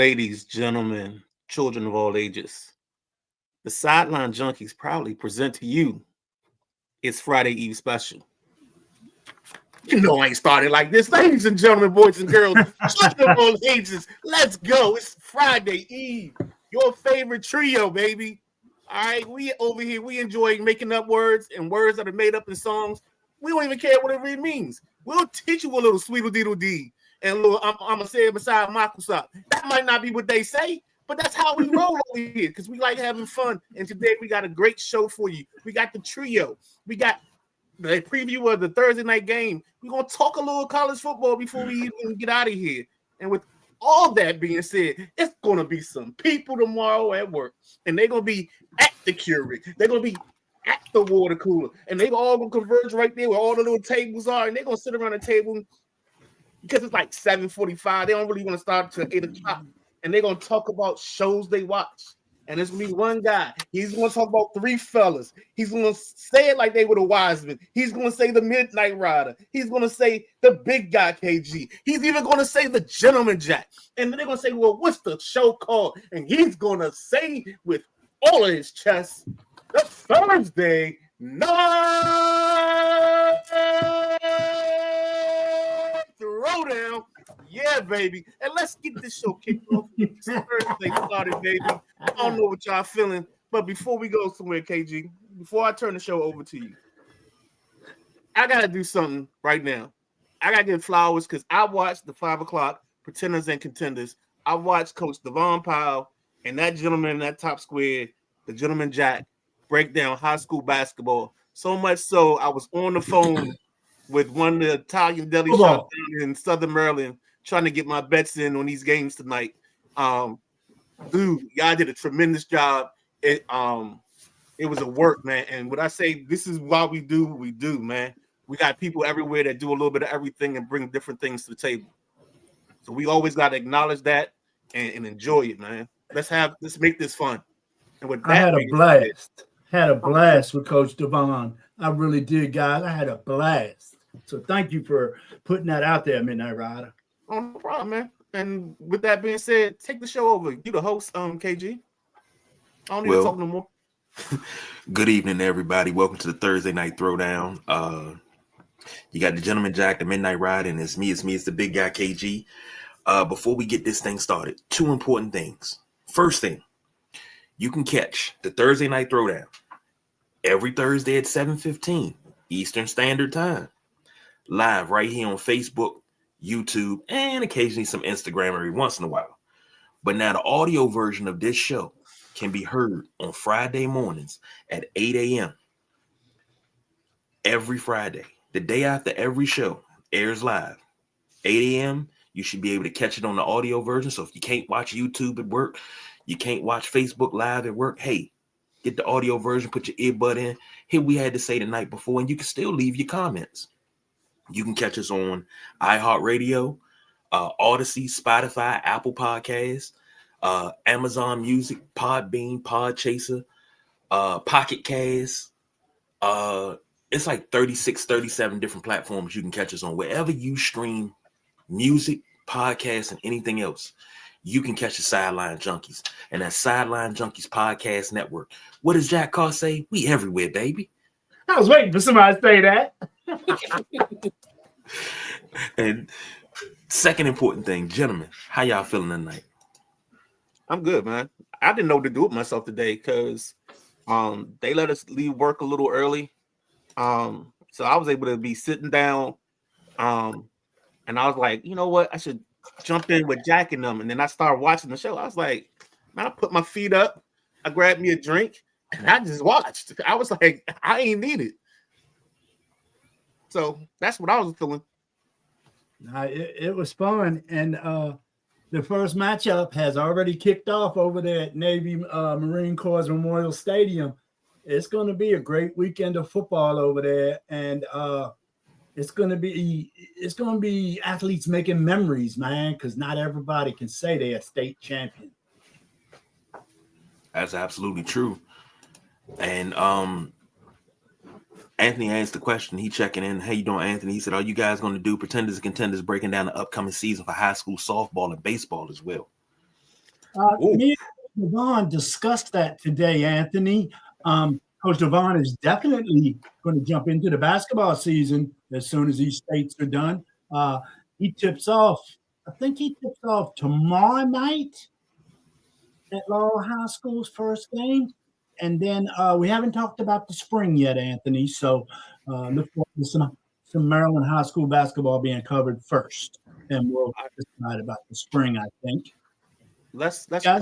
ladies, gentlemen, children of all ages. The Sideline Junkies proudly present to you its Friday Eve special. You know I ain't started like this. Ladies and gentlemen, boys and girls, children of all ages, let's go. It's Friday Eve. Your favorite trio, baby. All right, we over here, we enjoy making up words and words that are made up in songs. We don't even care what it really means. We'll teach you a little sweetle deedle dee and a little I'm gonna say it beside Microsoft. That might not be what they say, but that's how we roll over here because we like having fun. And today we got a great show for you. We got the trio. We got the preview of the Thursday night game. We're gonna talk a little college football before we even get out of here. And with all that being said, it's gonna be some people tomorrow at work, and they're gonna be at the Keurig. They're gonna be at the water cooler, and they all gonna converge right there where all the little tables are, and they're gonna sit around the table because it's like 7:45. They don't really want to start till 8:00, and they're gonna talk about shows they watch. And there's gonna be one guy. He's gonna talk about three fellas. He's gonna say it like they were the Wiseman. He's gonna say the Midnight Rider. He's gonna say the big guy KG. He's even gonna say the Gentleman Jack. And then they're gonna say, "Well, what's the show called?" And he's gonna say with all of his chest, "The Thursday Night Throwdown." Yeah, baby. And let's get this show kicked off. It's Thursday started, baby. I don't know what y'all feeling, but before we go somewhere, KG, before I turn the show over to you, I gotta do something right now. I gotta give flowers because I watched the 5:00 Pretenders and Contenders. I watched Coach Devon Powell and that gentleman in that top square, the Gentleman Jack, break down high school basketball. So much so I was on the phone with one of the Italian deli shops down in Southern Maryland, trying to get my bets in on these games tonight. Dude, y'all did a tremendous job. It was a work, man. And what I say, this is why we do what we do, man. We got people everywhere that do a little bit of everything and bring different things to the table. So we always got to acknowledge that and enjoy it, man. Let's make this fun. And with that, I had a blast. Had a blast with Coach Devon. I really did, guys. I had a blast. So thank you for putting that out there, Midnight Rider. Oh, no problem, man. And with that being said, take the show over. You the host, KG. I don't need to talk no more. Good evening, everybody. Welcome to the Thursday Night Throwdown. You got the Gentleman Jack, the Midnight Ride, and it's me, it's the big guy, KG. Before we get this thing started, two important things. First thing, you can catch the Thursday Night Throwdown every Thursday at 7:15 Eastern Standard Time. Live right here on Facebook, YouTube, and occasionally some Instagram every once in a while. But now the audio version of this show can be heard on Friday mornings at 8 a.m. every Friday. The day after every show airs live. 8 a.m., you should be able to catch it on the audio version. So if you can't watch YouTube at work, you can't watch Facebook Live at work, hey, get the audio version, put your earbud in. Here we had to say the night before, and you can still leave your comments. You can catch us on iHeartRadio, Odyssey, Spotify, Apple Podcasts, Amazon Music, Podbean, Podchaser, Pocket Cast. It's like 36, 37 different platforms you can catch us on. Wherever you stream music, podcasts, and anything else, you can catch the Sideline Junkies. And that Sideline Junkies Podcast Network. What does Jack Carr say? We everywhere, baby. I was waiting for somebody to say that. And second important thing, gentlemen, how y'all feeling tonight? I'm good, man. I didn't know what to do with myself today because they let us leave work a little early. So I was able to be sitting down. And I was like, you know what? I should jump in with Jack and them. And then I started watching the show. I was like, man, I put my feet up. I grabbed me a drink and I just watched. I was like, I ain't need it. So that's what I was feeling. It was fun. And the first matchup has already kicked off over there at Navy Marine Corps Memorial Stadium. It's going to be a great weekend of football over there. And it's going to be athletes making memories, man, because not everybody can say they're a state champion. That's absolutely true. And Anthony asked the question. He checking in. How you doing, Anthony? He said, are you guys going to do Pretenders and Contenders breaking down the upcoming season for high school softball and baseball as well? Ooh, Me and Devon discussed that today, Anthony. Coach Devon is definitely going to jump into the basketball season as soon as these states are done. Uh, he tips off, I think he tips off tomorrow night at Laurel High School's first game. And then we haven't talked about the spring yet, Anthony. So look forward to some Maryland high school basketball being covered first. And we'll decide about the spring, I think. Let's Guys?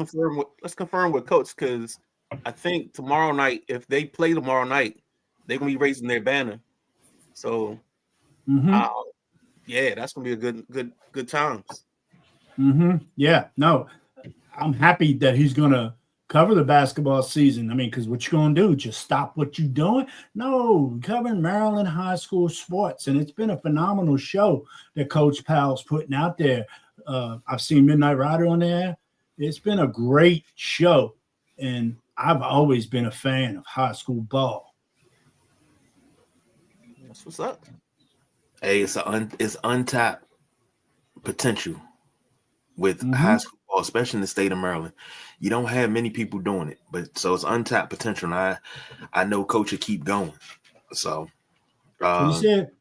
confirm with coach, because I think tomorrow night, if they play tomorrow night, they're gonna be raising their banner. So yeah, that's gonna be a good times. Yeah, no, I'm happy that he's going to cover the basketball season. I mean, because what you going to do? Just stop what you're doing? No, covering Maryland high school sports. And it's been a phenomenal show that Coach Powell's putting out there. I've seen Midnight Rider on there. It's been a great show. And I've always been a fan of high school ball. That's what's up. hey, it's untapped potential with high school ball, especially in the state of Maryland. You don't have many people doing it, but so it's untapped potential. And I know Coach will keep going. So What he said.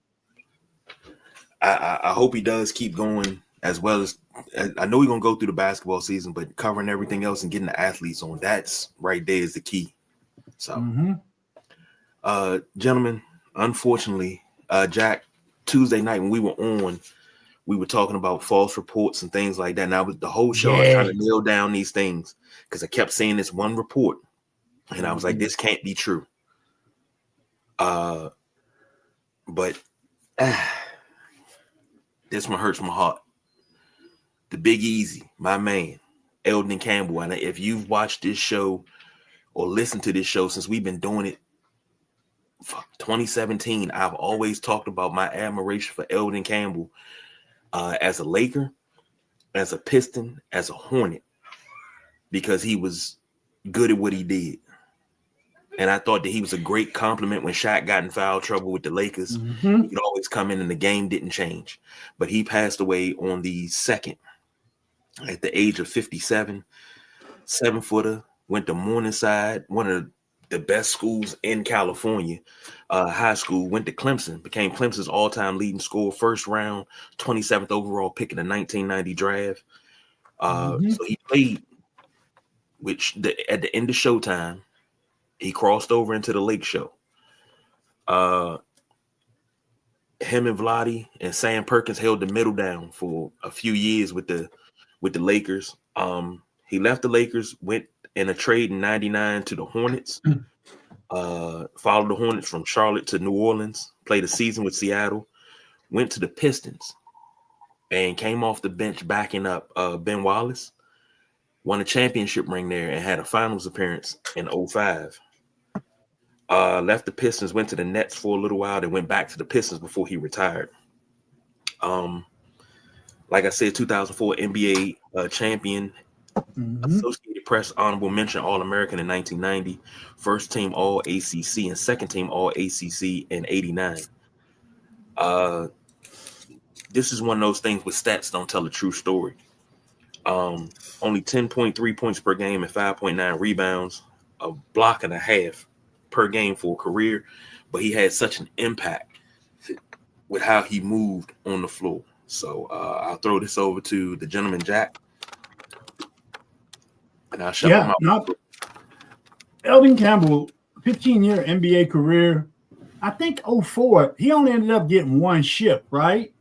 I hope he does keep going, as well as I know he's gonna go through the basketball season, but covering everything else and getting the athletes on, that's right there is the key. So gentlemen, unfortunately, Jack, Tuesday night when we were on, we were talking about false reports and things like that. And I was the whole show I was trying to nail down these things because I kept seeing this one report, and I was like, this can't be true. But this one hurts my heart. The Big Easy, my man, Eldon Campbell. And if you've watched this show or listened to this show since we've been doing it, 2017, I've always talked about my admiration for Eldon Campbell. As a Laker, as a Piston, as a Hornet, because he was good at what he did. And I thought that he was a great compliment when Shaq got in foul trouble with the Lakers. He could always come in and the game didn't change. But he passed away on the 2nd at the age of 57, 7-footer, went to Morningside, one of the best schools in California, high school, went to Clemson, became Clemson's all-time leading scorer, first round, 27th overall pick in the 1990 draft. So he played, at the end of Showtime, he crossed over into the Lake Show. Him and Vlade and Sam Perkins held the middle down for a few years with the Lakers. He left the Lakers, went in a trade in 99 to the Hornets, followed the Hornets from Charlotte to New Orleans, played a season with Seattle, went to the Pistons, and came off the bench backing up Ben Wallace, won a championship ring there and had a finals appearance in 2005. Left the Pistons, went to the Nets for a little while, then went back to the Pistons before he retired. Like I said, 2004 NBA champion, Associated Press honorable mention All-American in 1990, first team All-ACC and second team All-ACC in 89. This is one of those things with stats don't tell a true story. Only 10.3 points per game and 5.9 rebounds, a block and a half per game for a career, but he had such an impact with how he moved on the floor. So I'll throw this over to the gentleman, Jack. And I'll shut my mouth. Eldon Campbell, 15-year NBA career. I think 2004, he only ended up getting one ship, right?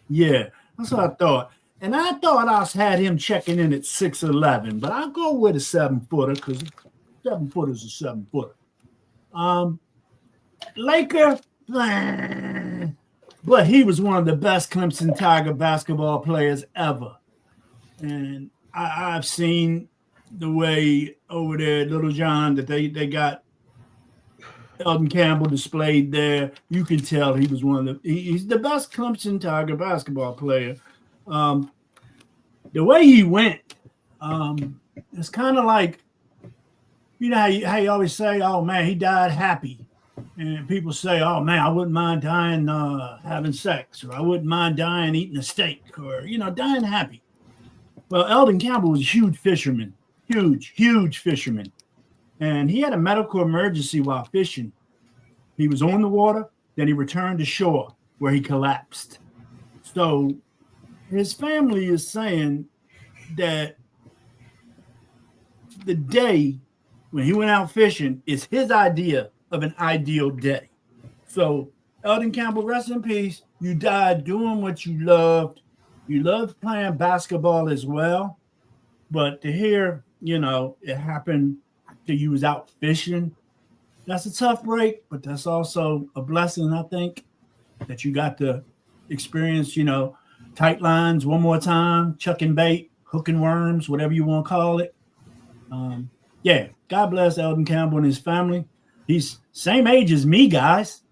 Yeah, that's what I thought. And I thought I had him checking in at 6'11", but I'll go with a 7-footer because 7-footer's a 7-footer. Laker, but he was one of the best Clemson Tiger basketball players ever. And I've seen the way over there at Little John that they got Eldon Campbell displayed there. You can tell he was he's the best Clemson Tiger basketball player. The way he went, it's kind of like, you know how you always say, oh man, he died happy. And people say, oh man, I wouldn't mind dying having sex, or I wouldn't mind dying eating a steak, or, dying happy. Well, Eldon Campbell was a huge fisherman, huge fisherman. And he had a medical emergency while fishing. He was on the water, then he returned to shore where he collapsed. So his family is saying that the day when he went out fishing is his idea of an ideal day. So, Eldon Campbell, rest in peace. You died doing what you loved. You loved playing basketball as well. But to hear, it happened after you was out fishing, that's a tough break, but that's also a blessing, I think, that you got to experience, tight lines one more time, chucking bait, hooking worms, whatever you want to call it. Yeah, God bless Eldon Campbell and his family. He's same age as me, guys.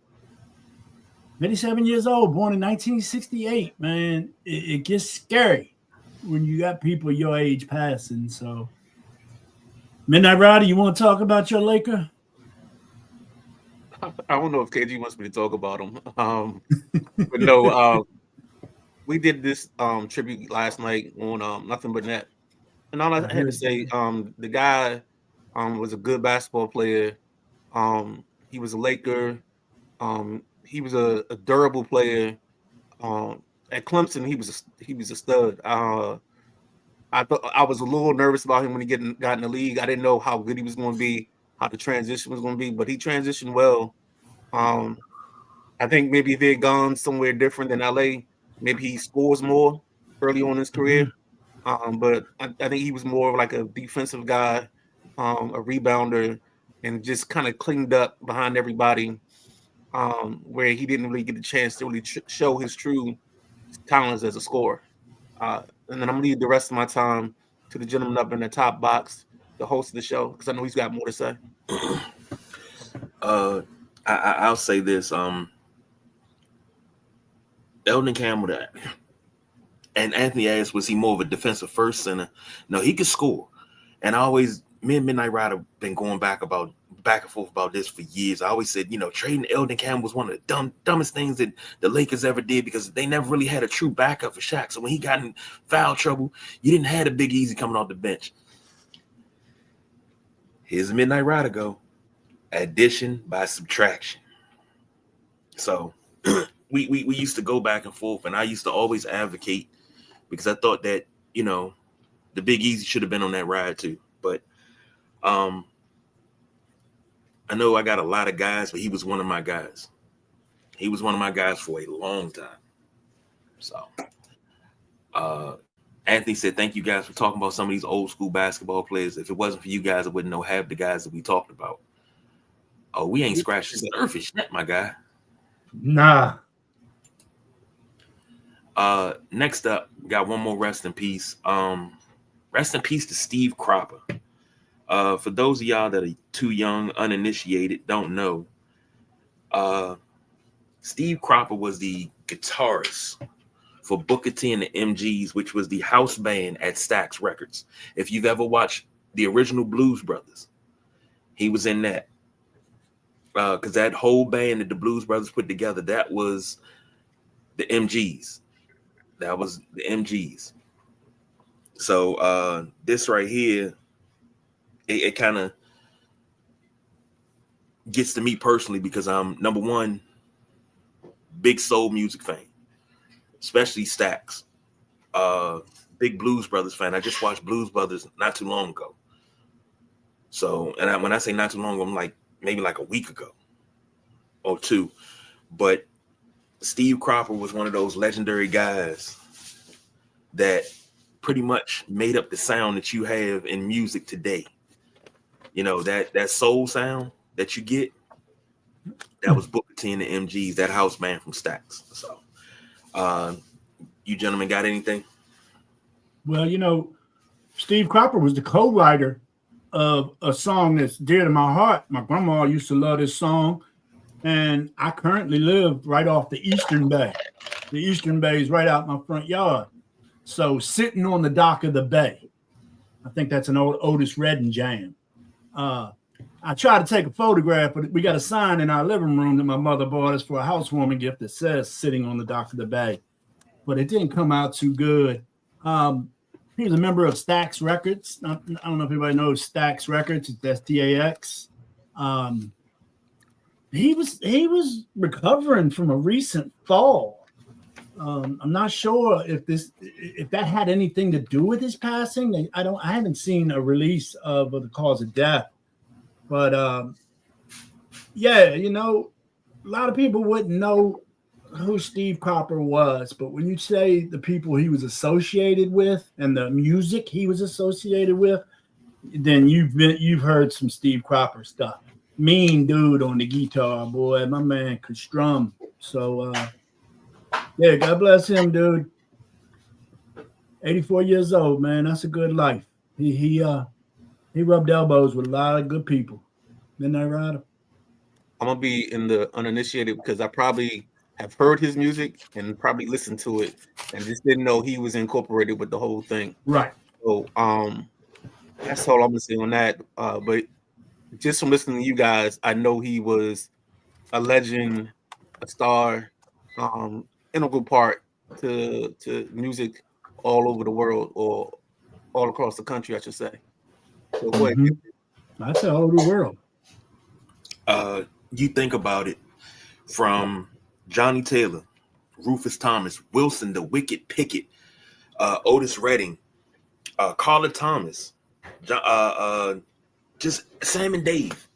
57 years old, born in 1968. Man, it gets scary when you got people your age passing. So, Midnight Rider, you want to talk about your Laker? I don't know if KG wants me to talk about him. But no, we did this tribute last night on Nothing But Net. And all I had to say, the guy was a good basketball player. He was a Laker. He was a durable player. At Clemson, he was a stud. I thought I was a little nervous about him when he got in the league. I didn't know how good he was going to be, how the transition was going to be, but he transitioned well. I think maybe if he had gone somewhere different than LA, maybe he scores more early on in his career. But I think he was more of like a defensive guy, a rebounder, and just kind of cleaned up behind everybody, where he didn't really get the chance to really show his true talents as a scorer. And then I'm gonna leave the rest of my time to the gentleman up in the top box, the host of the show, because I know he's got more to say. I'll say this. Eldon Campbell, and Anthony asked, was he more of a defensive first center? No, he could score. And me and Midnight Rider been going back and forth about this for years. I always said, trading Eldon Campbell was one of the dumbest things that the Lakers ever did, because they never really had a true backup for Shaq. So when he got in foul trouble, you didn't have a Big Easy coming off the bench. Here's Midnight Rider go. Addition by subtraction. So we used to go back and forth, and I used to always advocate, because I thought that, the Big Easy should have been on that ride too. But I know I got a lot of guys, but he was one of my guys. He was one of my guys for a long time. So Anthony said, thank you guys for talking about some of these old school basketball players. If it wasn't for you guys, I wouldn't know half the guys that we talked about. Oh, we ain't scratched the surface yet, my guy. Nah. Next up, we got one more rest in peace. Rest in peace to Steve Cropper. For those of y'all that are too young, uninitiated, don't know, Steve Cropper was the guitarist for Booker T and the MGs, which was the house band at Stax Records. If you've ever watched the original Blues Brothers, he was in that. Because that whole band that the Blues Brothers put together, that was the MGs. That was the MGs. So this right here, it kind of gets to me personally, because I'm, number one, big soul music fan, especially Stax. Big Blues Brothers fan. I just watched Blues Brothers not too long ago. So, and when I say not too long ago, I'm like maybe like a week ago or two. But Steve Cropper was one of those legendary guys that pretty much made up the sound that you have in music today. That soul sound that you get, that was Booker T and the MGs, that house band from Stax. So, you gentlemen got anything? Well, Steve Cropper was the co-writer of a song that's dear to my heart. My grandma used to love this song, and I currently live right off the Eastern Bay. The Eastern Bay is right out my front yard. So, Sitting on the Dock of the Bay. I think that's an old Otis Redding jam. I tried to take a photograph, but we got a sign in our living room that my mother bought us for a housewarming gift that says Sitting on the Dock of the Bay. But it didn't come out too good. He was a member of Stax Records. I don't know if everybody knows Stax Records. It's STAX. He was recovering from a recent fall. I'm not sure if that had anything to do with his passing. I haven't seen a release of the cause of death, but yeah, you know, a lot of people wouldn't know who Steve Cropper was, but when you say the people he was associated with and the music he was associated with, then you've heard some Steve Cropper stuff. Mean dude on the guitar, boy. My man could strum. So yeah, God bless him, dude. 84 years old, man. That's a good life. He rubbed elbows with a lot of good people. Midnight Rider. I'm gonna be in the uninitiated because I probably have heard his music and probably listened to it and just didn't know he was incorporated with the whole thing. Right. So that's all I'm gonna say on that. But just from listening to you guys, I know he was a legend, a star, integral part to music all over the world or all across the country, I should say. So go ahead. That's all over the world. You think about it, from Johnny Taylor, Rufus Thomas, Wilson the Wicked Pickett, Otis Redding, Carla Thomas, just Sam and Dave.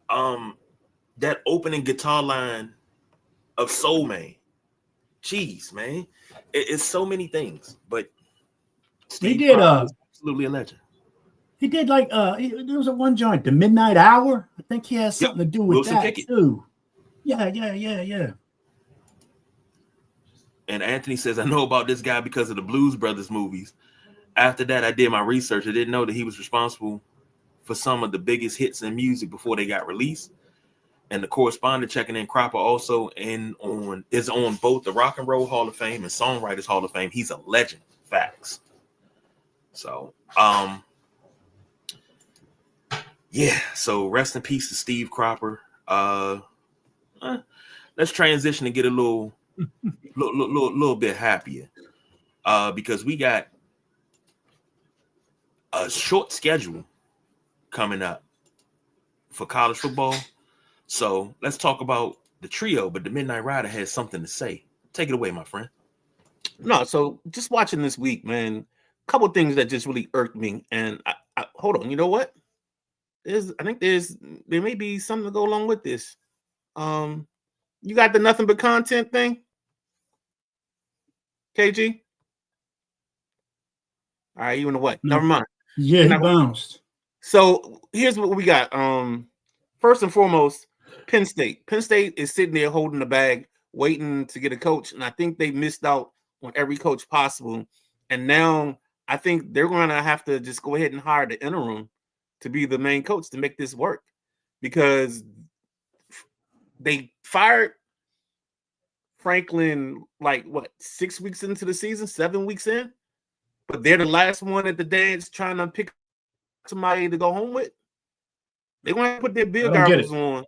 That opening guitar line of Soul Man. Jeez, man. It's so many things, but Steve he did was absolutely a legend. He did like there was a one joint, the Midnight Hour. I think he has something to do with Wilson that Pickett. too. Yeah. And Anthony says, I know about this guy because of the Blues Brothers movies. After that, I did my research. I didn't know that he was responsible for some of the biggest hits in music before they got released. And the correspondent checking in, Cropper also is on both the Rock and Roll Hall of Fame and Songwriters Hall of Fame. He's a legend. Facts. So, yeah. So rest in peace to Steve Cropper. Let's transition and get a little bit happier, because we got a short schedule coming up for college football. So let's talk about the trio, but the Midnight Rider has something to say. Take it away, my friend. No, so just watching this week, man, a couple of things that just really irked me. And I hold on, you know what? I think there may be something to go along with this. You got the nothing but content thing, KG? All right, you in the way. Never mind. Yeah, he bounced. So here's what we got. First and foremost, Penn State. Penn State is sitting there holding the bag, waiting to get a coach, and I think they missed out on every coach possible. And now I think they're going to have to just go ahead and hire the interim to be the main coach to make this work, because they fired Franklin like 6 weeks into the season, 7 weeks in, but they're the last one at the dance trying to pick somebody to go home with. They're going to put their beer goggles on.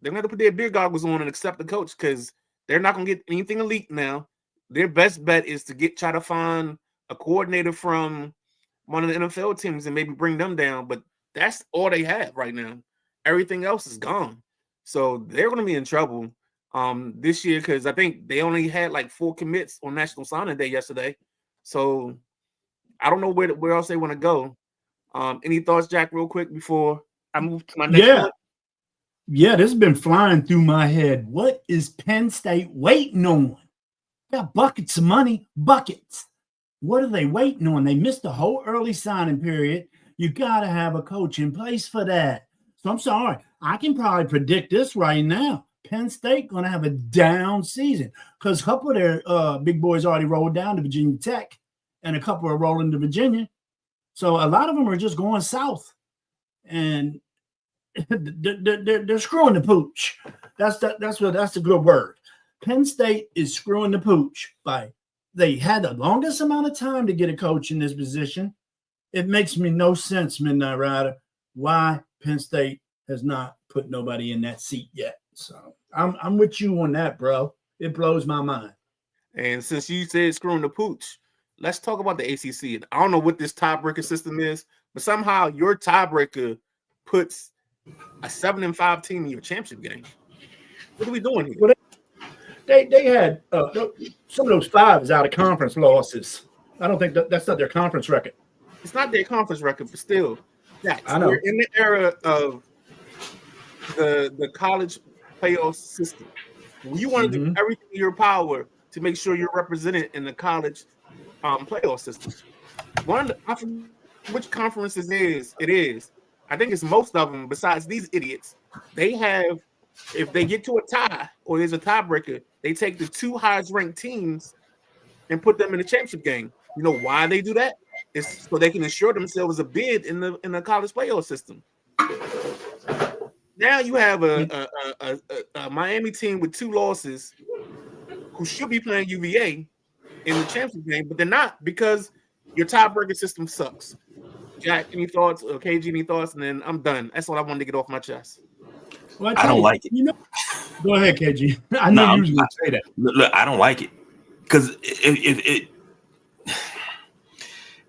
They're going to put their beer goggles on and accept the coach, because they're not going to get anything elite now. Their best bet is to try to find a coordinator from one of the NFL teams and maybe bring them down. But that's all they have right now. Everything else is gone. So they're going to be in trouble this year, because I think they only had like 4 commits on National Signing Day yesterday. So I don't know where else they want to go. Any thoughts, Jack, real quick before I move to my next one? Yeah, this has been flying through my head. What is Penn State waiting on? Got buckets of money, buckets. What are they waiting on? They missed the whole early signing period. You got to have a coach in place for that. So I'm sorry. I can probably predict this right now. Penn State going to have a down season, because a couple of their big boys already rolled down to Virginia Tech, and a couple are rolling to Virginia. So a lot of them are just going south, and they're screwing the pooch. That's the good word. Penn State is screwing the pooch they had the longest amount of time to get a coach in this position. It makes me no sense, Midnight Rider, why Penn State has not put nobody in that seat yet. So I'm with you on that, bro. It blows my mind. And since you said screwing the pooch, let's talk about the ACC. I don't know what this tiebreaker system is, but somehow your tiebreaker puts a 7-5 team in your championship game. What are we doing here? Well, they had some of those 5s out of conference losses. I don't think that's not their conference record. It's not their conference record, but still, I know. we're in the era of the college playoff system. You want to do everything in your power to make sure you're represented in the college playoff system. I forget which conferences it is. I think it's most of them. Besides these idiots, they have. If they get to a tie or there's a tiebreaker, they take the 2 highest ranked teams and put them in the championship game. You know why they do that? It's so they can ensure themselves a bid in the college playoff system. Now you have a Miami team with 2 losses who should be playing UVA in the championship game, but they're not because your tiebreaker system sucks. Jack, any thoughts? Or KG, any thoughts? And then I'm done. That's what I wanted to get off my chest. Well, I don't like it. You know, go ahead, KG. I know you usually say that. Look, I don't like it because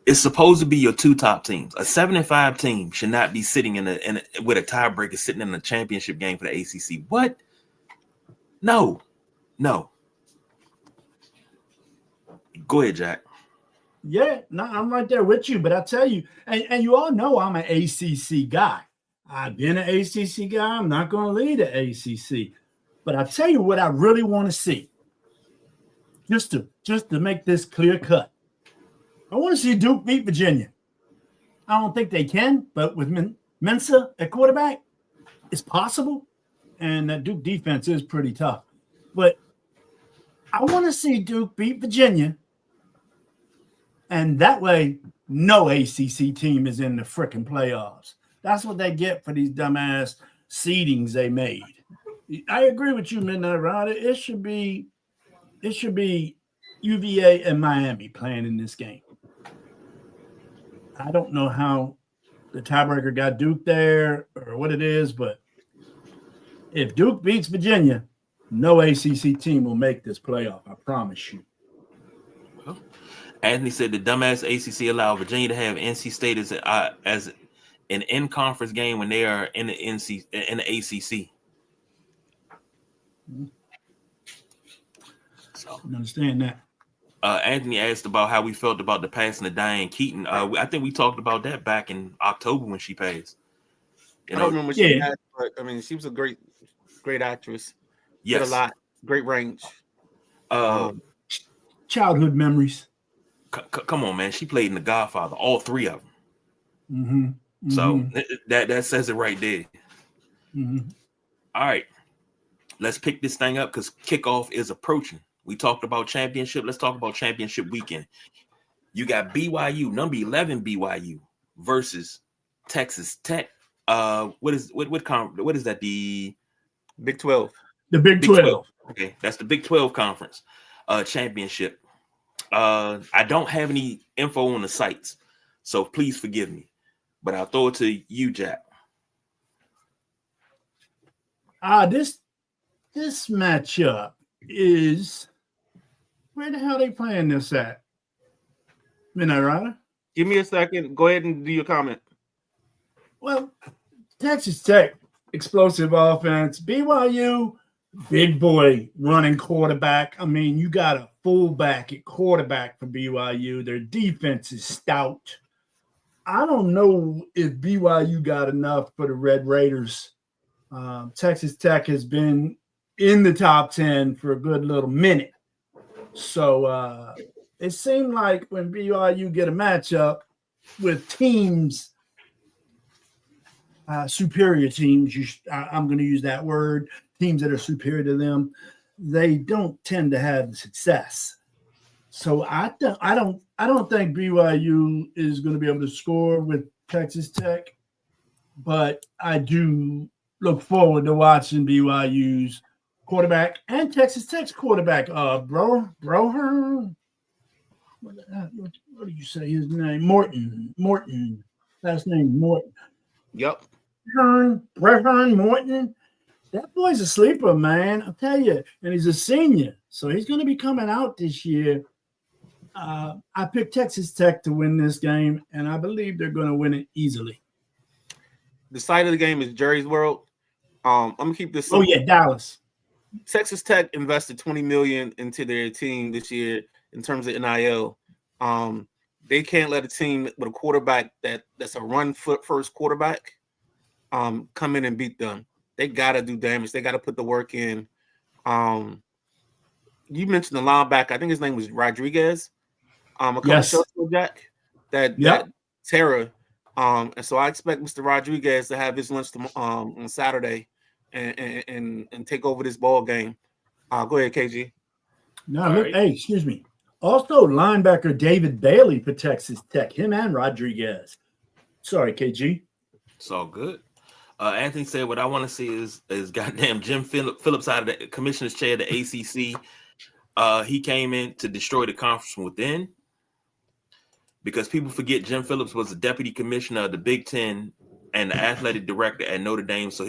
it's supposed to be your 2 top teams. A 7-5 team should not be sitting with a tiebreaker sitting in a championship game for the ACC. What? No. Go ahead, Jack. Yeah, no, I'm right there with you. But I tell you, and you all know I'm an ACC guy. I've been an ACC guy. I'm not going to lead the ACC. But I tell you what I really want to see, just to make this clear cut. I want to see Duke beat Virginia. I don't think they can, but with Mensa at quarterback, it's possible. And that Duke defense is pretty tough. But I want to see Duke beat Virginia. And that way, no ACC team is in the freaking playoffs. That's what they get for these dumbass seedings they made. I agree with you, Midnight Rider. It should be UVA and Miami playing in this game. I don't know how the tiebreaker got Duke there or what it is, but if Duke beats Virginia, no ACC team will make this playoff. I promise you. Well, Anthony said the dumbass ACC allowed Virginia to have NC State as an in-conference game when they are in the ACC. So I understand that. Anthony asked about how we felt about the passing of Diane Keaton. I think we talked about that back in October when she passed. I don't remember she had, but I mean, she was a great actress. Yes. Did a lot, great range. Childhood memories. Come on, man. She played in The Godfather, all 3 of them. Mm-hmm. So that says it right there. Mm-hmm. All right. Let's pick this thing up because kickoff is approaching. We talked about championship. Let's talk about championship weekend. You got BYU, number 11 BYU versus Texas Tech. What is that? The Big 12. The Big 12. Okay, that's the Big 12 conference championship. I don't have any info on the sites, so please forgive me. But I'll throw it to you, Jack. This matchup is where the hell they playing this at? Midnight Rider? Give me a second. Go ahead and do your comment. Well, Texas Tech, explosive offense. BYU, big boy running quarterback. I mean, you got a fullback at quarterback for BYU. Their defense is stout. I don't know if BYU got enough for the Red Raiders. Texas Tech has been in the top 10 for a good little minute. So it seemed like when BYU get a matchup with teams, superior teams, I'm going to use that word, teams that are superior to them, they don't tend to have success. So I don't think BYU is going to be able to score with Texas Tech, but I do look forward to watching BYU's quarterback and Texas Tech's quarterback, Broher. What do you say his name? Morton. Last name Morton. Yep. Brehern Morton. That boy's a sleeper, man. I'll tell you. And he's a senior. So he's going to be coming out this year. I picked Texas Tech to win this game, and I believe they're going to win it easily. The site of the game is Jerry's World. I'm gonna keep this simple. simple. Oh yeah, Dallas. Texas Tech invested $20 million into their team this year in terms of NIL. They can't let a team with a quarterback that's a run foot first quarterback come in and beat them. They gotta do damage. They gotta put the work in. You mentioned the linebacker. I think his name was Rodriguez. A couple shows ago, Jack. That terror. And so I expect Mr. Rodriguez to have his lunch on Saturday and take over this ball game. Go ahead, KG. No, look, right. Hey, excuse me. Also, linebacker David Bailey for Texas Tech. Him and Rodriguez. Sorry, KG. It's all good. Anthony said, "What I want to see is goddamn Jim Phillips out of the commissioner's chair of the ACC. He came in to destroy the conference from within." Because people forget Jim Phillips was the deputy commissioner of the Big Ten and the athletic director at Notre Dame, so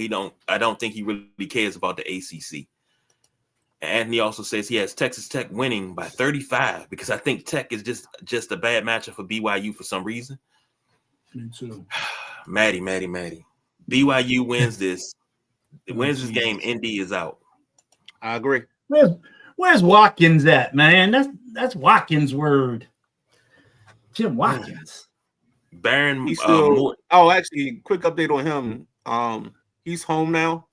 I don't think he really cares about the ACC. And Anthony also says he has Texas Tech winning by 35 because I think Tech is just a bad matchup for BYU for some reason. Me too. Maddie. BYU wins this. It wins this game. Indy is out. I agree. Where's Watkins at, man? That's Watkins' word. Jim Watkins. Baron. Actually, quick update on him. He's home now.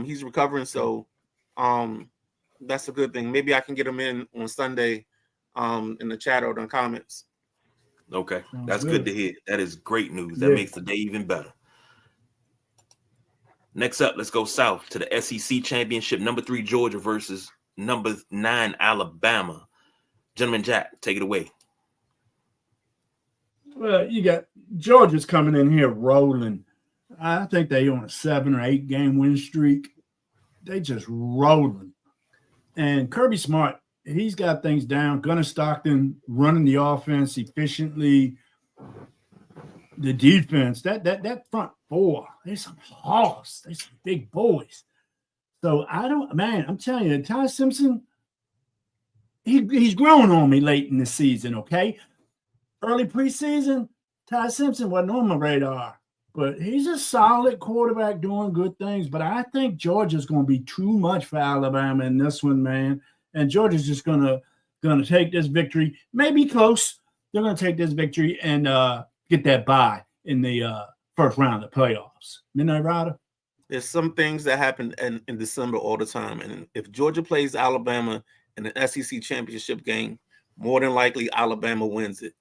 He's recovering, so that's a good thing. Maybe I can get him in on Sunday in the chat or in the comments. Okay, that's good to hear. That is great news. That makes the day even better. Next up, let's go south to the SEC Championship. Number 3 Georgia versus number 9 Alabama. Gentleman Jack, take it away. Well, you got Georgia's coming in here rolling. I think they on a 7 or 8 game win streak. They just rolling. And Kirby Smart, he's got things down. Gunnar Stockton running the offense efficiently. The defense, that front four, there's some hogs. There's some big boys. So I'm telling you, Ty Simpson, he's growing on me late in the season, okay? Early preseason, Ty Simpson wasn't on my radar, but he's a solid quarterback doing good things. But I think Georgia's going to be too much for Alabama in this one, man. And Georgia's just going to take this victory, maybe close. They're going to take this victory and get that bye in the first round of the playoffs. Midnight Rider? There's some things that happen in December all the time. And if Georgia plays Alabama in the SEC championship game, more than likely Alabama wins it.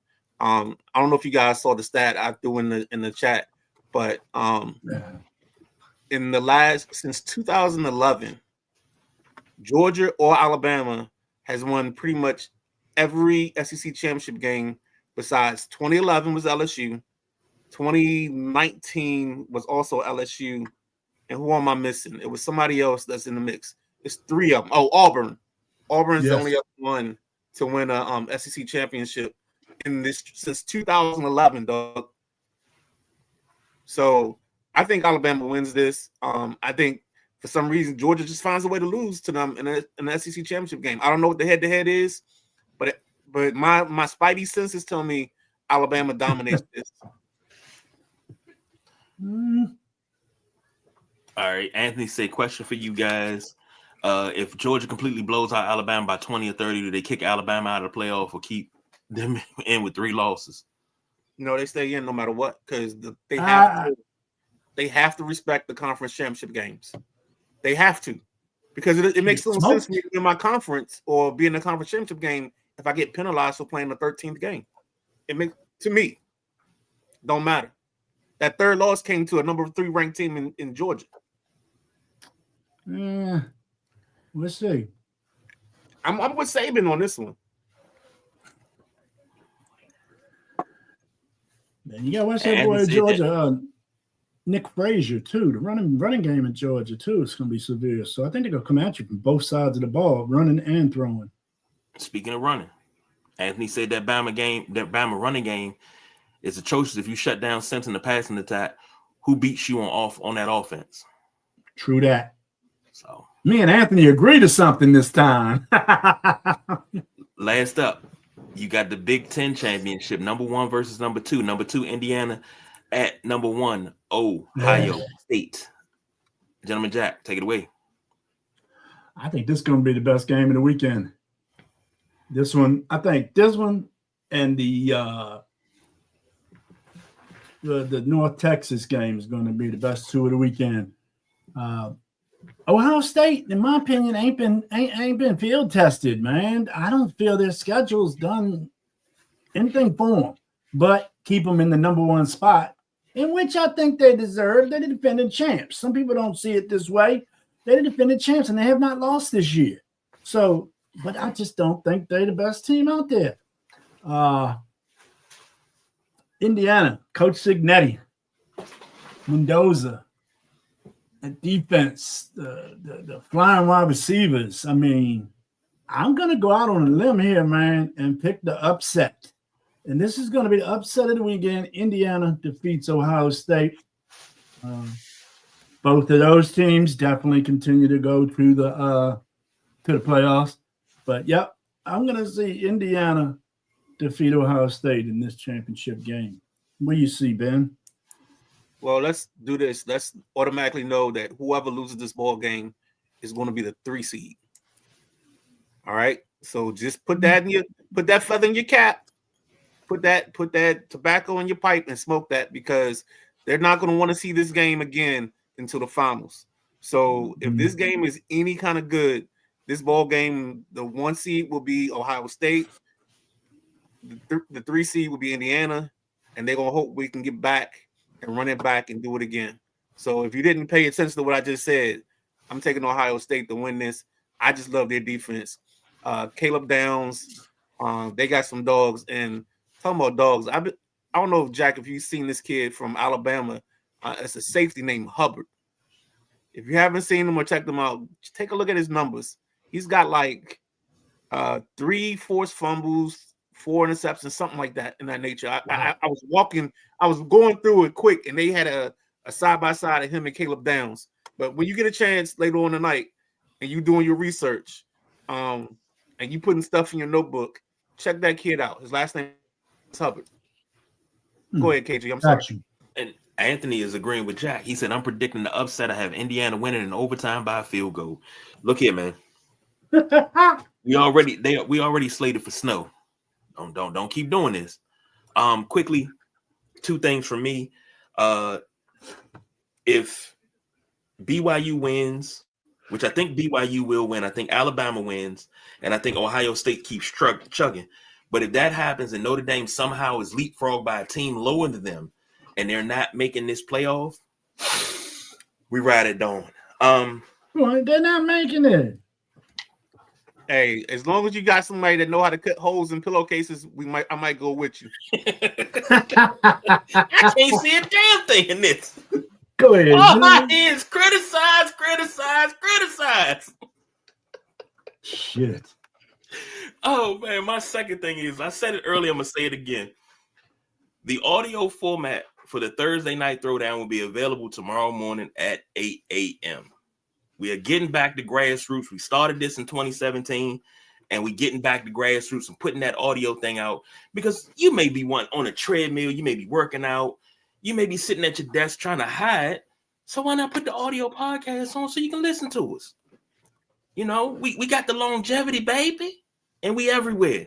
I don't know if you guys saw the stat I threw in the chat, but since 2011, Georgia or Alabama has won pretty much every SEC championship game besides 2011 was LSU, 2019 was also LSU, and who am I missing? It was somebody else that's in the mix. It's 3 of them. Oh, Auburn. Auburn's the only other one to win a SEC championship in this since 2011, dog. So I think Alabama wins this. I think for some reason Georgia just finds a way to lose to them in the SEC championship game. I don't know what the head-to-head is, but my spidey senses tell me Alabama dominates this. All right, Anthony said, question for you guys. If Georgia completely blows out Alabama by 20 or 30, do they kick Alabama out of the playoff or keep them in with 3 losses? No, they stay in no matter what because they have to respect the conference championship games. They have to because it makes no sense for me to be in my conference or be in the conference championship game if I get penalized for playing the 13th game. It makes to me don't matter. That 3rd loss came to a number 3 ranked team in Georgia. Let's see. I'm with Saban on this one. Man, you got what's that boy in Georgia? Nick Frazier too. The running game in Georgia too is going to be severe. So I think they're going to come at you from both sides of the ball, running and throwing. Speaking of running, Anthony said that Bama running game is atrocious. If you shut down Simpson the passing attack, who beats you on that offense? True that. So me and Anthony agree to something this time. Last up, You got the Big Ten championship, number 1 versus number 2. Number 2, Indiana at number 1, Ohio State. Gentleman Jack, take it away. I think this is going to be the best game of the weekend. This one, I think this one and the North Texas game is going to be the best 2 of the weekend. Ohio State, in my opinion, ain't been field tested, man. I don't feel their schedule's done anything for them, but keep them in the number 1 spot, in which I think they deserve. They're the defending champs. Some people don't see it this way. They're the defending champs, and they have not lost this year. So, but I just don't think they're the best team out there. Indiana, Coach Signetti, Mendoza, the defense, the flying wide receivers. I mean, I'm going to go out on a limb here, man, and pick the upset. And this is going to be the upset of the weekend. Indiana defeats Ohio State. Both of those teams definitely continue to go to the playoffs. But, yep, I'm going to see Indiana defeat Ohio State in this championship game. What do you see, Ben? Well, let's do this. Let's automatically know that whoever loses this ball game is going to be the 3 seed. All right. So just put that feather in your cap. Put that tobacco in your pipe and smoke that, because they're not going to want to see this game again until the finals. So if this game is any kind of good, this ball game, the 1 seed will be Ohio State. The 3 seed will be Indiana, and they're going to hope we can get back and run it back and do it again. So if you didn't pay attention to what I just said, I'm taking Ohio State to win this. I just love their defense. Caleb Downs, they got some dogs. And talking about dogs, I don't know, Jack, if you've seen this kid from Alabama. It's a safety named Hubbard. If you haven't seen him or checked him out, take a look at his numbers. He's got like 3 forced fumbles, 4 interceptions, something like that in that nature. I was going through it quick, and they had a side-by-side of him and Caleb Downs. But when you get a chance later on tonight and you doing your research and you putting stuff in your notebook, check that kid out. His last name is Hubbard. Go ahead, KG. I'm sorry. And Anthony is agreeing with Jack. He said, I'm predicting the upset. I have Indiana winning in overtime by a field goal. Look here, man. we already slated for snow. Don't keep doing this. Quickly, 2 things from me. If BYU wins, which I think BYU will win, I think Alabama wins, and I think Ohio State keeps chugging. But if that happens and Notre Dame somehow is leapfrogged by a team lower than them, and they're not making this playoff, we ride it dawn. Well, they're not making it. Hey, as long as you got somebody that know how to cut holes in pillowcases, I might go with you. I can't see a damn thing in this. Go ahead. All I hear is criticize. Shit. Oh, man, my second thing is, I said it earlier, I'm going to say it again. The audio format for the Thursday night throwdown will be available tomorrow morning at 8 a.m. We are getting back to grassroots. We started this in 2017, and we're getting back to grassroots and putting that audio thing out, because you may be on a treadmill, you may be working out, you may be sitting at your desk trying to hide. So why not put the audio podcast on so you can listen to us? You know, we got the longevity, baby, and we everywhere.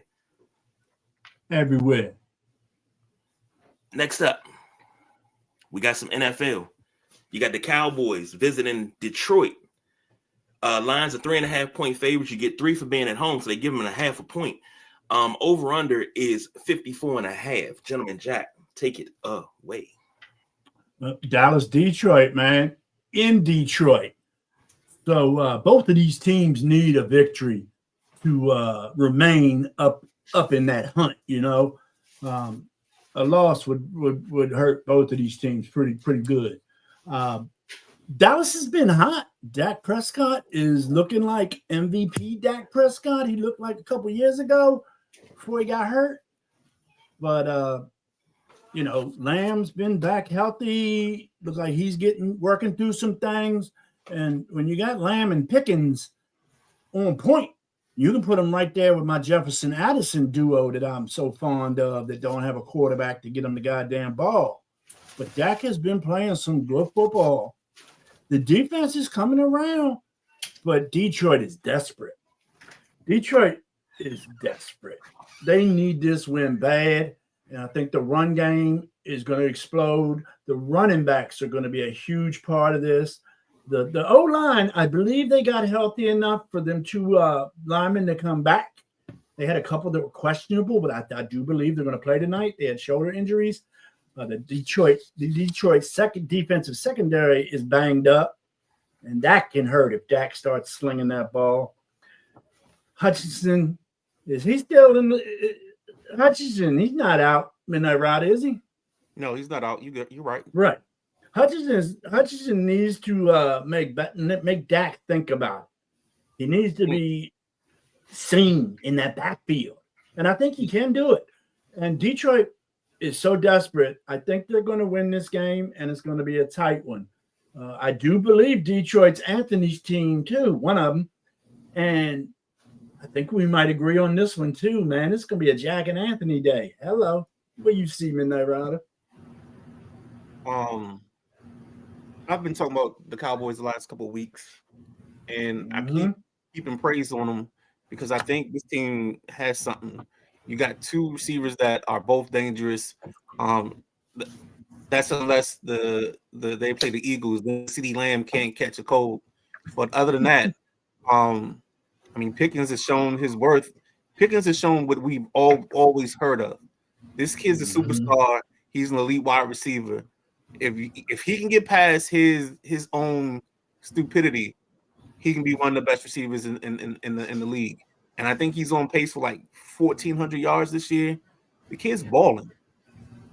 Everywhere. Next up, we got some NFL. You got the Cowboys visiting Detroit. Lines are 3.5-point favorites. You get 3 for being at home, so they give them 0.5 point. Over under is 54.5. Gentleman Jack, take it away. Dallas, Detroit, man, in Detroit. So both of these teams need a victory to remain up in that hunt. You know, a loss would hurt both of these teams pretty good. Dallas has been hot. Dak Prescott is looking like MVP Dak Prescott. He looked like a couple years ago before he got hurt. But, you know, Lamb's been back healthy. Looks like he's working through some things. And when you got Lamb and Pickens on point, You can put him right there with my Jefferson Addison duo that I'm so fond of that don't have a quarterback to get him the goddamn ball. But Dak has been playing some good football. The defense is coming around, but Detroit is desperate. Detroit is desperate. They need this win bad. And I think the run game is going to explode. The running backs are going to be a huge part of this. The O-line, I believe they got healthy enough for them two linemen to come back. They had a couple that were questionable, but I do believe they're going to play tonight. They had shoulder injuries. The Detroit second defensive secondary is banged up, and that can hurt if Dak starts slinging that ball. Hutchinson, is he still in the Hutchinson? He's not out Midnight Ride, is he? No, he's not out. You're right. Right. Hutchinson needs to make Dak think about it. He needs to be seen in that backfield, and I think he can do it. And Detroit is so desperate. I think they're going to win this game, and it's going to be a tight one. I do believe Detroit's Anthony's team too, one of them, and I think we might agree on this one too, man. It's going to be a Jack and Anthony day. Hello, what you see, Midnight Rider? I've been talking about the Cowboys the last couple of weeks, and I keeping praise on them because I think this team has something. You got two receivers that are both dangerous. That's unless they play the Eagles. Then CeeDee Lamb can't catch a cold. But other than that, Pickens has shown his worth. Pickens has shown what we've always heard of. This kid's a superstar. He's an elite wide receiver. If he can get past his own stupidity, he can be one of the best receivers in the league. And I think he's on pace for like 1,400 yards this year. The kid's balling.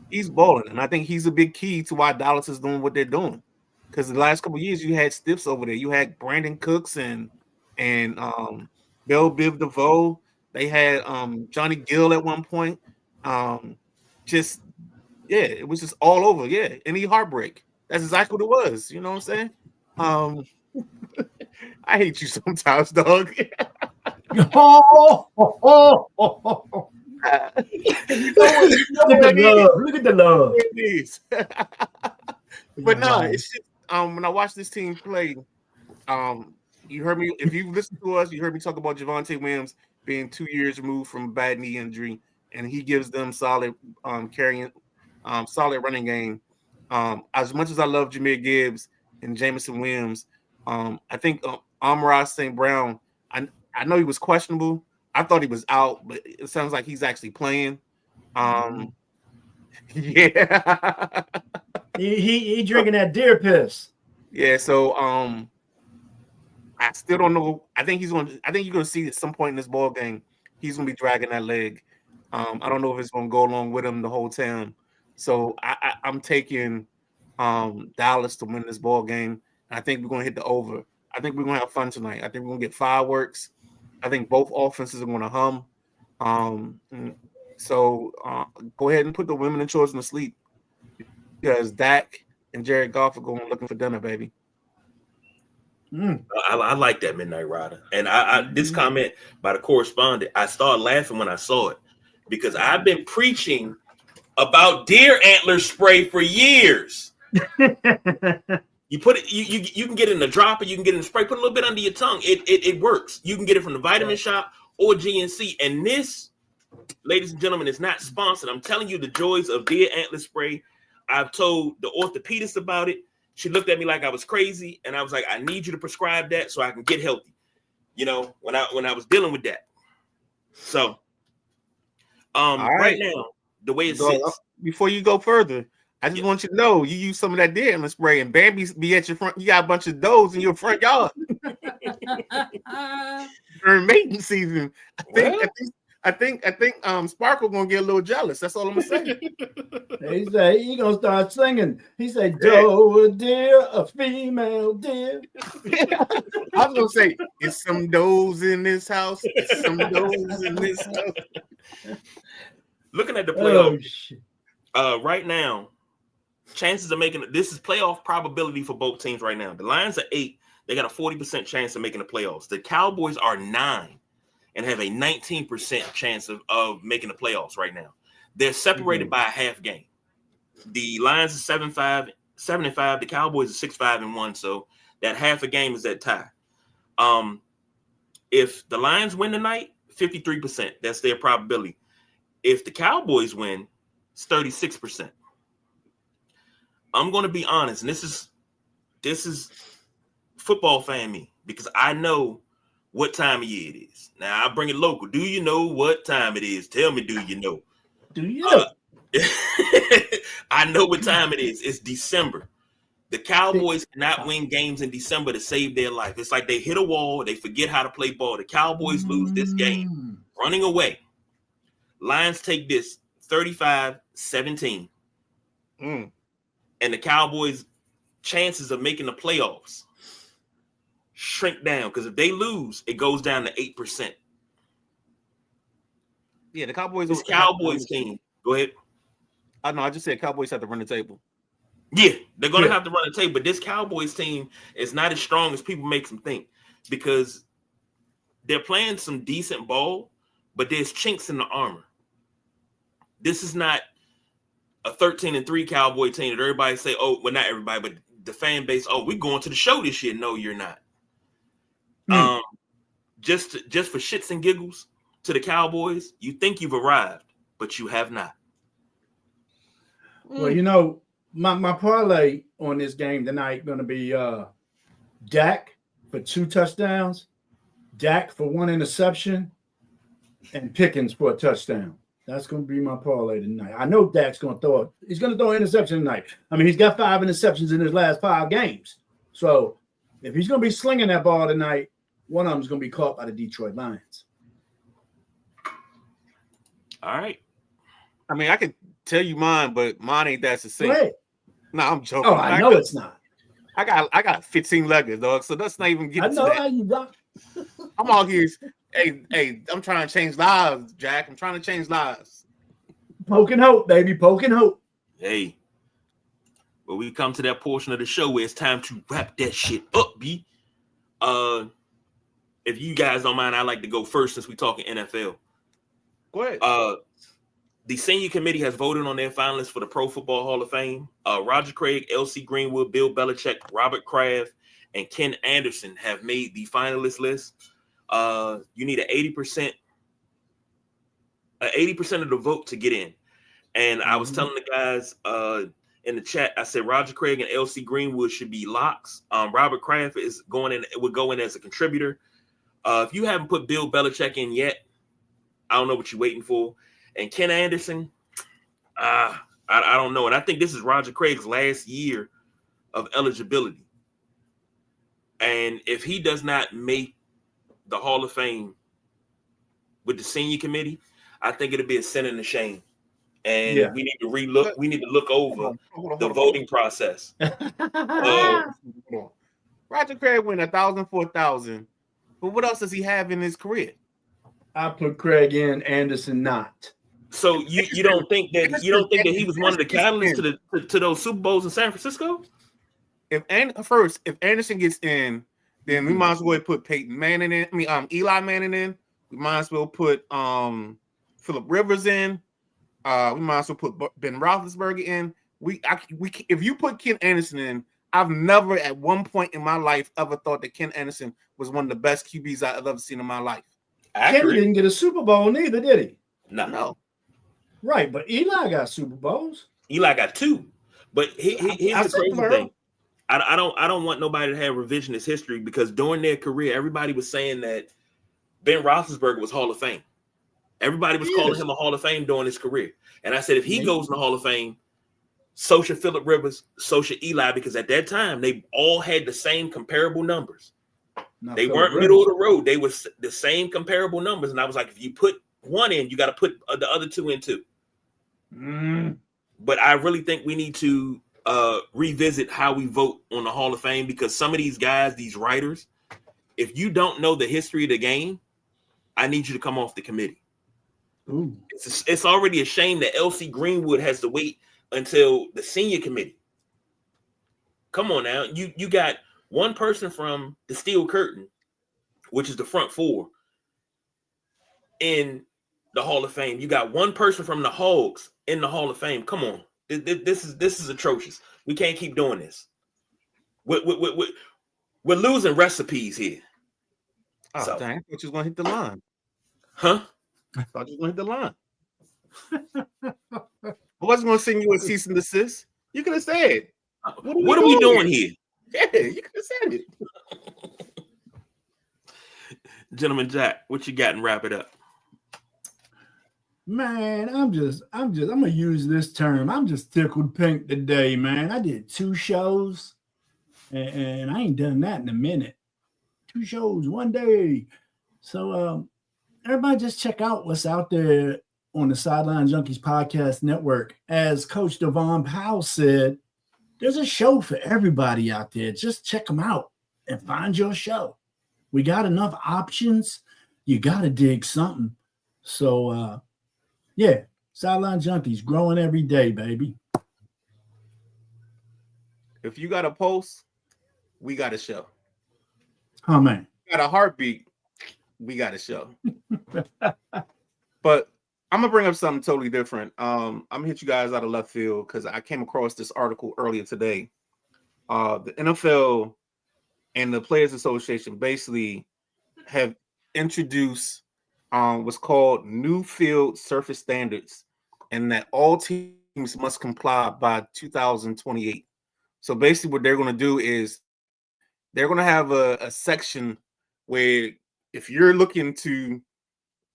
He's balling, and I think he's a big key to why Dallas is doing what they're doing. Because the last couple of years, you had stiffs over there. You had Brandon Cooks and Bell Biv DeVoe. They had Johnny Gill at one point. It was just all over. Yeah, any heartbreak. That's exactly what it was. You know what I'm saying? I hate you sometimes, dog. Look at the love. But no, it's just when I watch this team play, you heard me. If you listen to us, you heard me talk about Javonte Williams being 2 years removed from a bad knee injury, and he gives them solid solid running game. As much as I love Jahmyr Gibbs and Jameson Williams, I think Amon-Ra St. Brown, I know he was questionable. I thought he was out, but it sounds like he's actually playing. Yeah. he drinking that deer piss. Yeah, so I still don't know. I think you're gonna see at some point in this ball game, he's gonna be dragging that leg. I don't know if it's gonna go along with him the whole time. So I'm taking Dallas to win this ball game. I think we're gonna hit the over. I think we're gonna have fun tonight. I think we're gonna get fireworks. I think both offenses are gonna hum. So go ahead and put the women and children to sleep because Dak and Jared Goff are going looking for dinner, baby. I like that, Midnight Rider. And this comment by the correspondent, I started laughing when I saw it because I've been preaching about deer antler spray for years. You put it, you can get it in a dropper, you can get it in a spray, put a little bit under your tongue. It works. You can get it from the vitamin shop or GNC. And this, ladies and gentlemen, is not sponsored. I'm telling you the joys of deer antler spray. I've told the orthopedist about it. She looked at me like I was crazy, and I was like, I need you to prescribe that so I can get healthy. You know, when I was dealing with that. So right now, the way it sits. Before you go further, I just want you to know you use some of that deer antler spray and Bambi be at your front. You got a bunch of does in your front yard. During mating season. I think Sparkle gonna get a little jealous. That's all I'm gonna say. He say he gonna start singing. He say, "Doe a deer, a female deer." I was gonna say, "It's some does in this house. It's some does in this house." Looking at the playoffs right now, chances of making this is playoff probability for both teams right now. The Lions are 8; they got a 40% chance of making the playoffs. The Cowboys are 9. and have a 19% chance of making the playoffs right now. They're separated by a half game. The Lions are 7-5. The Cowboys are 6-5-1. So that half a game is that tie. If the Lions win tonight, 53%. That's their probability. If the Cowboys win, it's 36%. I'm going to be honest, and this is football fan me, because I know what time of year it is. Now, I'll bring it local. Do you know what time it is? Tell me, do you know? Do you know? I know what time it is. It's December. The Cowboys cannot win games in December to save their life. It's like they hit a wall. They forget how to play ball. The Cowboys lose this game, running away. Lions take this 35-17. And the Cowboys' chances of making the playoffs shrink down, because if they lose, it goes down to 8%. Yeah, the Cowboys. This Cowboys team. Go ahead. I know. I just said Cowboys have to run the table. Yeah, they're going to have to run the table. But this Cowboys team is not as strong as people make them think, because they're playing some decent ball, but there's chinks in the armor. This is not a 13-3 Cowboy team that everybody say, oh, well, not everybody, but the fan base, oh, we're going to the show this year. No, you're not. Just for shits and giggles to the Cowboys, you think you've arrived, but you have not. Well, you know, my parlay on this game tonight going to be Dak for 2 touchdowns, Dak for 1 interception, and Pickens for a touchdown. That's going to be my parlay tonight. I know Dak's going to throw it. He's going to throw an interception tonight. I mean, he's got 5 interceptions in his last 5 games. So if he's going to be slinging that ball tonight, one of them is going to be caught by the Detroit Lions. All right. I mean, I could tell you mine, but mine ain't that succinct. Go ahead. No, I'm joking. Oh, I know it's not. I got 15 leggers, dog. So let's not even get I into know that. how you rock. I'm out here. Hey, I'm trying to change lives, Jack. I'm trying to change lives. Poking hope, baby. Poking hope. Hey. Well, we come to that portion of the show where it's time to wrap that shit up, B. If you guys don't mind, I'd like to go first since we're talking NFL. Go ahead. The senior committee has voted on their finalists for the Pro Football Hall of Fame. Roger Craig, L.C. Greenwood, Bill Belichick, Robert Kraft, and Ken Anderson have made the finalist list. You need an 80% of the vote to get in. And I was telling the guys in the chat, I said Roger Craig and L.C. Greenwood should be locks. Robert Kraft would go in as a contributor. If you haven't put Bill Belichick in yet, I don't know what you're waiting for. And Ken Anderson, I don't know. And I think this is Roger Craig's last year of eligibility. And if he does not make the Hall of Fame with the senior committee, I think it'll be a sin and a shame. And we need to relook. We need to look over the voting process. Roger Craig went 1,000 for 1,000. But what else does he have in his career? I put Craig in, Anderson not. So you don't think that he was one of the catalysts to those Super Bowls in San Francisco? If Anderson gets in, then we might as well put Peyton Manning in. Eli Manning in. We might as well put Phillip Rivers in. We might as well put Ben Roethlisberger in. If you put Ken Anderson in, I've never at one point in my life ever thought that Ken Anderson was one of the best QBs I've ever seen in my life. Ken didn't get a Super Bowl neither, did he? No. Right, but Eli got Super Bowls. Eli got 2. But here's the crazy thing. I don't want nobody to have revisionist history, because during their career, everybody was saying that Ben Roethlisberger was Hall of Fame. Everybody was calling him a Hall of Fame during his career. And I said, if he goes in the Hall of Fame, so should Phillip Rivers, so should Eli, because at that time, they all had the same comparable numbers. They weren't middle of the road. They were the same comparable numbers. And I was like, if you put one in, you got to put the other 2 in too. But I really think we need to revisit how we vote on the Hall of Fame, because some of these guys, these writers, if you don't know the history of the game, I need you to come off the committee. Ooh. It's already a shame that L.C. Greenwood has to wait until the senior committee. Come on now. You got one person from the Steel Curtain, which is the front 4, in the Hall of Fame. You got one person from the Hogs in the Hall of Fame. Come on, this is atrocious. We can't keep doing this. We're losing recipes here. Oh, So, dang, I thought you was gonna hit the line. huh? I thought you was gonna hit the line. I wasn't gonna send you a cease and desist. You could have said, What are we doing here? Yeah, you could have said it. Gentleman Jack, what you got and wrap it up? Man, I'm gonna use this term. I'm just tickled pink today, man. I did 2 shows, and I ain't done that in a minute. 2 shows, 1 day. So everybody just check out what's out there on the Sideline Junkies Podcast Network. As Coach Devon Powell said, there's a show for everybody out there. Just check them out and find your show. We got enough options. You got to dig something. So, yeah, Sideline Junkies growing every day, baby. If you got a pulse, we got a show. Oh, man. If you got a heartbeat, we got a show. But I'm gonna bring up something totally different. I'm gonna hit you guys out of left field because I came across this article earlier today. The NFL and the Players Association basically have introduced what's called new field surface standards, and that all teams must comply by 2028. So basically, what they're going to do is they're going to have a section where if you're looking to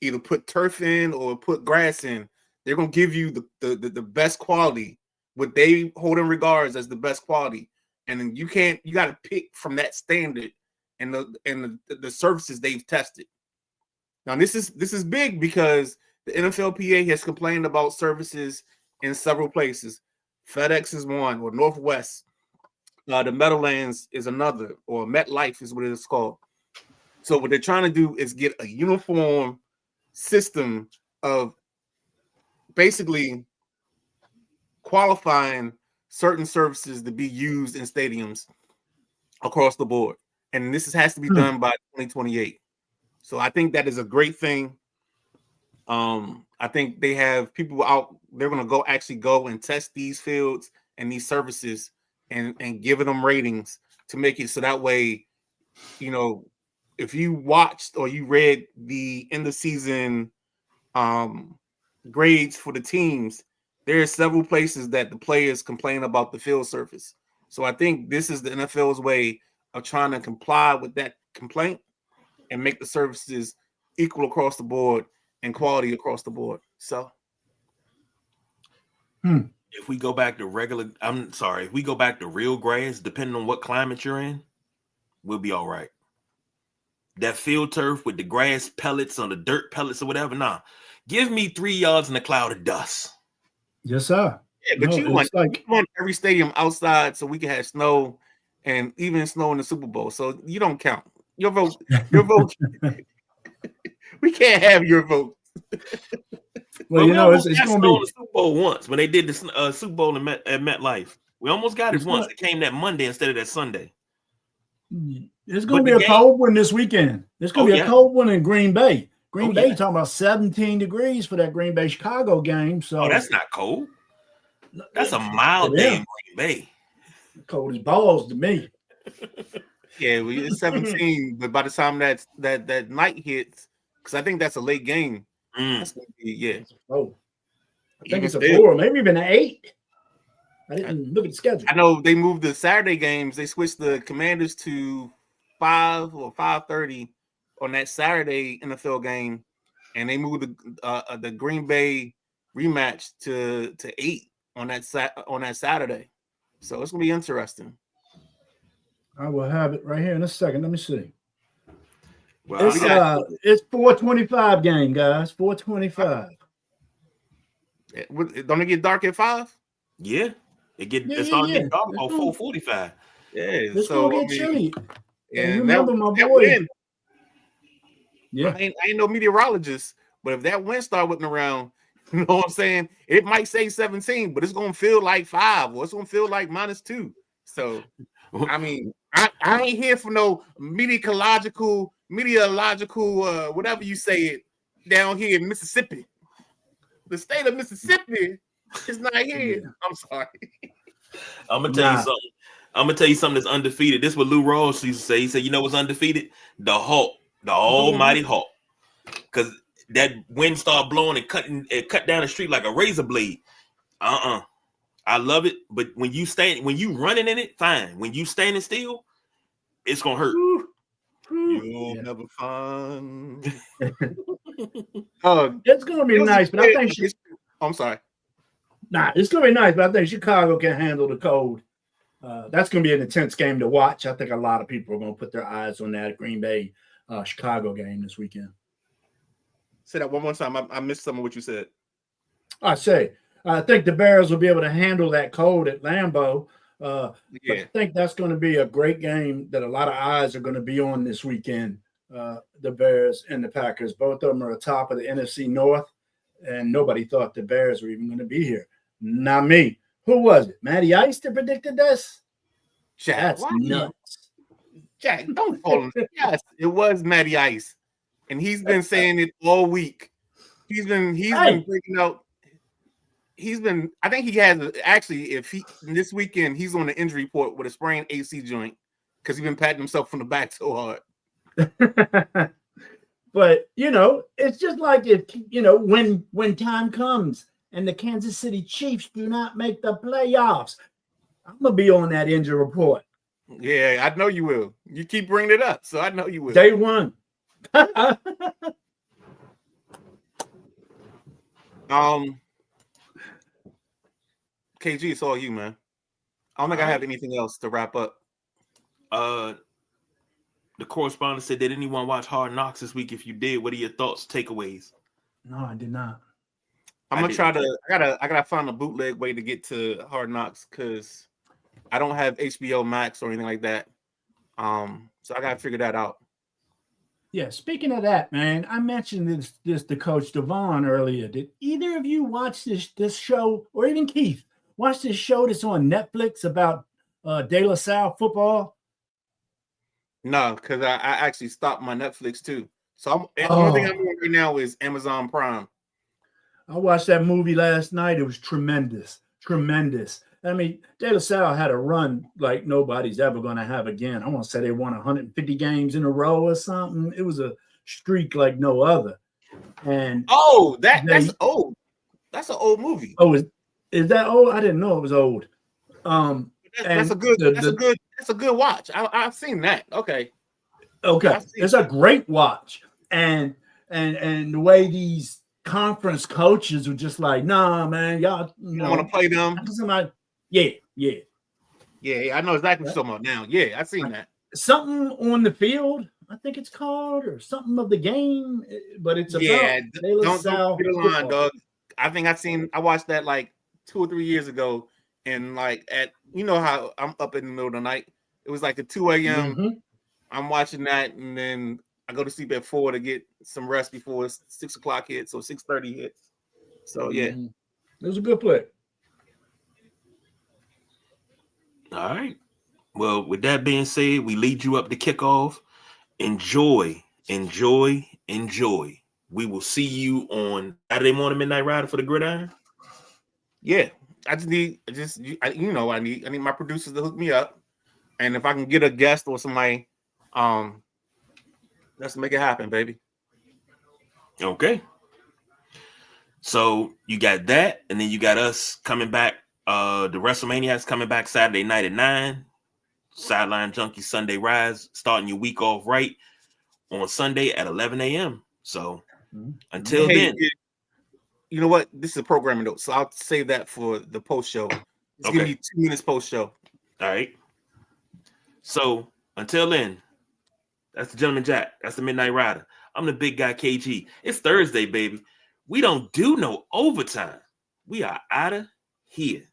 either put turf in or put grass in, they're going to give you the best quality, what they hold in regards as the best quality. And then you got to pick from that standard and the surfaces they've tested. Now this is big because the NFLPA has complained about services in several places. FedEx is one, or Northwest. The Meadowlands is another, or MetLife is what it is called. So what they're trying to do is get a uniform system of basically qualifying certain services to be used in stadiums across the board. And this has to be done by 2028. So I think that is a great thing. I think they have people out, they're going to go and test these fields and these services and giving them ratings to make it so that way, you know, if you watched or you read the end of season grades for the teams, there are several places that the players complain about the field surface. So I think this is the NFL's way of trying to comply with that complaint and make the services equal across the board and quality across the board. So if we go back to if we go back to real grass, depending on what climate you're in, we'll be all right. That field turf with the grass pellets or the dirt pellets or whatever, nah. Give me 3 yards in a cloud of dust. Yes, sir. Yeah, but you want every stadium outside so we can have snow and even snow in the Super Bowl. So you don't count. Your vote. We can't have your vote. Well, you know, it's going to be the Super Bowl once when they did the Super Bowl at MetLife. We almost got it once. It came that Monday instead of that Sunday. It's going to be a cold one this weekend. It's going to be a cold one in Green Bay. Green Bay talking about 17 degrees for that Green Bay Chicago game. So that's not cold. That's a mild day in Green Bay. Cold as balls to me. Yeah, it's 17, but by the time that night hits, because I think that's a late game. That's gonna be, Oh, I think it's a 4, maybe even an 8. I didn't look at the schedule. I know they moved the Saturday games. They switched the Commanders to 5 or 5:30 on that Saturday NFL game, and they moved the Green Bay rematch to 8 on that Saturday. So it's gonna be interesting. I will have it right here in a second. Let me see. Well, it's 4:25 game, guys. 4:25. Don't it get dark at 5? Yeah, it's starting to get dark about 4:45. Yeah, it's gonna get chilly. And you remember my boy? Wind, yeah, I ain't no meteorologist, but if that wind start whipping around, you know what I'm saying? It might say 17, but it's gonna feel like 5, or it's gonna feel like -2. So, I mean, I ain't here for no meteorological, whatever you say it, down here in Mississippi. The state of Mississippi is not here. Yeah. I'm sorry. I'm gonna tell you something. I'm gonna tell you something that's undefeated. This is what Lou Rawls used to say. He said, "You know what's undefeated? The Hulk, the Almighty Hulk." Because that wind started blowing and cut down the street like a razor blade. I love it, but when you running in it, fine. When you standing still, it's gonna hurt. You'll never find. It's gonna be nice, but I think I'm sorry. It's gonna be nice, but I think Chicago can handle the cold. That's gonna be an intense game to watch. I think a lot of people are gonna put their eyes on that Green Bay Chicago game this weekend. Say that one more time. I missed some of what you said. I think the Bears will be able to handle that cold at Lambeau. But I think that's going to be a great game that a lot of eyes are going to be on this weekend. The Bears and the Packers, both of them are atop of the NFC North, and nobody thought the Bears were even going to be here. Not me. Who was it? Matty Ice that predicted this? Jack, that's nuts. Jack, don't fall in. Yes, it was Matty Ice, and he's been saying it all week. He's been breaking out. I think he has actually. This weekend he's on the injury report with a sprained AC joint because he's been patting himself from the back so hard. But it's just like when time comes and the Kansas City Chiefs do not make the playoffs, I'm gonna be on that injury report. Yeah, I know you will. You keep bringing it up, so I know you will. Day one. KG, it's all you, man. I don't think I have anything else to wrap up. The correspondent said, "Did anyone watch Hard Knocks this week? If you did, what are your thoughts, takeaways?" No, I did not. I'm gonna try to. I gotta find a bootleg way to get to Hard Knocks because I don't have HBO Max or anything like that. So I gotta figure that out. Yeah, speaking of that, man, I mentioned this to Coach Devon earlier. Did either of you watch this show, or even Keith, watch this show that's on Netflix about De La Salle football? No, because I actually stopped my Netflix too. So the only thing I'm doing right now is Amazon Prime. I watched that movie last night. It was tremendous. I mean, De La Salle had a run like nobody's ever going to have again. I want to say they won 150 games in a row or something. It was a streak like no other. And that's old. That's an old movie. Oh, is that old? I didn't know it was old. That's a good watch. I've seen that. Okay. It's a great watch. And the way these conference coaches were just like, nah, man, y'all want to play them. Yeah. I know exactly what you're talking about now. Yeah, I've seen that. Something on the field, I think it's called, or something of the game, but it's about don't get a line, dog. I think I watched that like 2 or 3 years ago, and like how I'm up in the middle of the night. It was like at 2 a.m. Mm-hmm. I'm watching that, and then I go to sleep at 4 to get some rest before 6 o'clock hits, so 6:30 hits. So yeah, it was a good play. All right. Well, with that being said, we lead you up to kickoff. Enjoy. We will see you on Saturday morning, Midnight Rider for the Gridiron. Yeah, I need my producers to hook me up, and if I can get a guest or somebody, let's make it happen, baby. Okay. So you got that, and then you got us coming back. The WrestleManiacs coming back Saturday night at 9. Sideline Junkie Sunday Rise, starting your week off right on Sunday at 11 a.m. So until then. You know what? This is a programming note, so I'll save that for the post show. Give me 2 minutes post show. All right. So until then, that's the Gentleman Jack. That's the Midnight Rider. I'm the big guy KG. It's Thursday, baby. We don't do no overtime. We are out of here.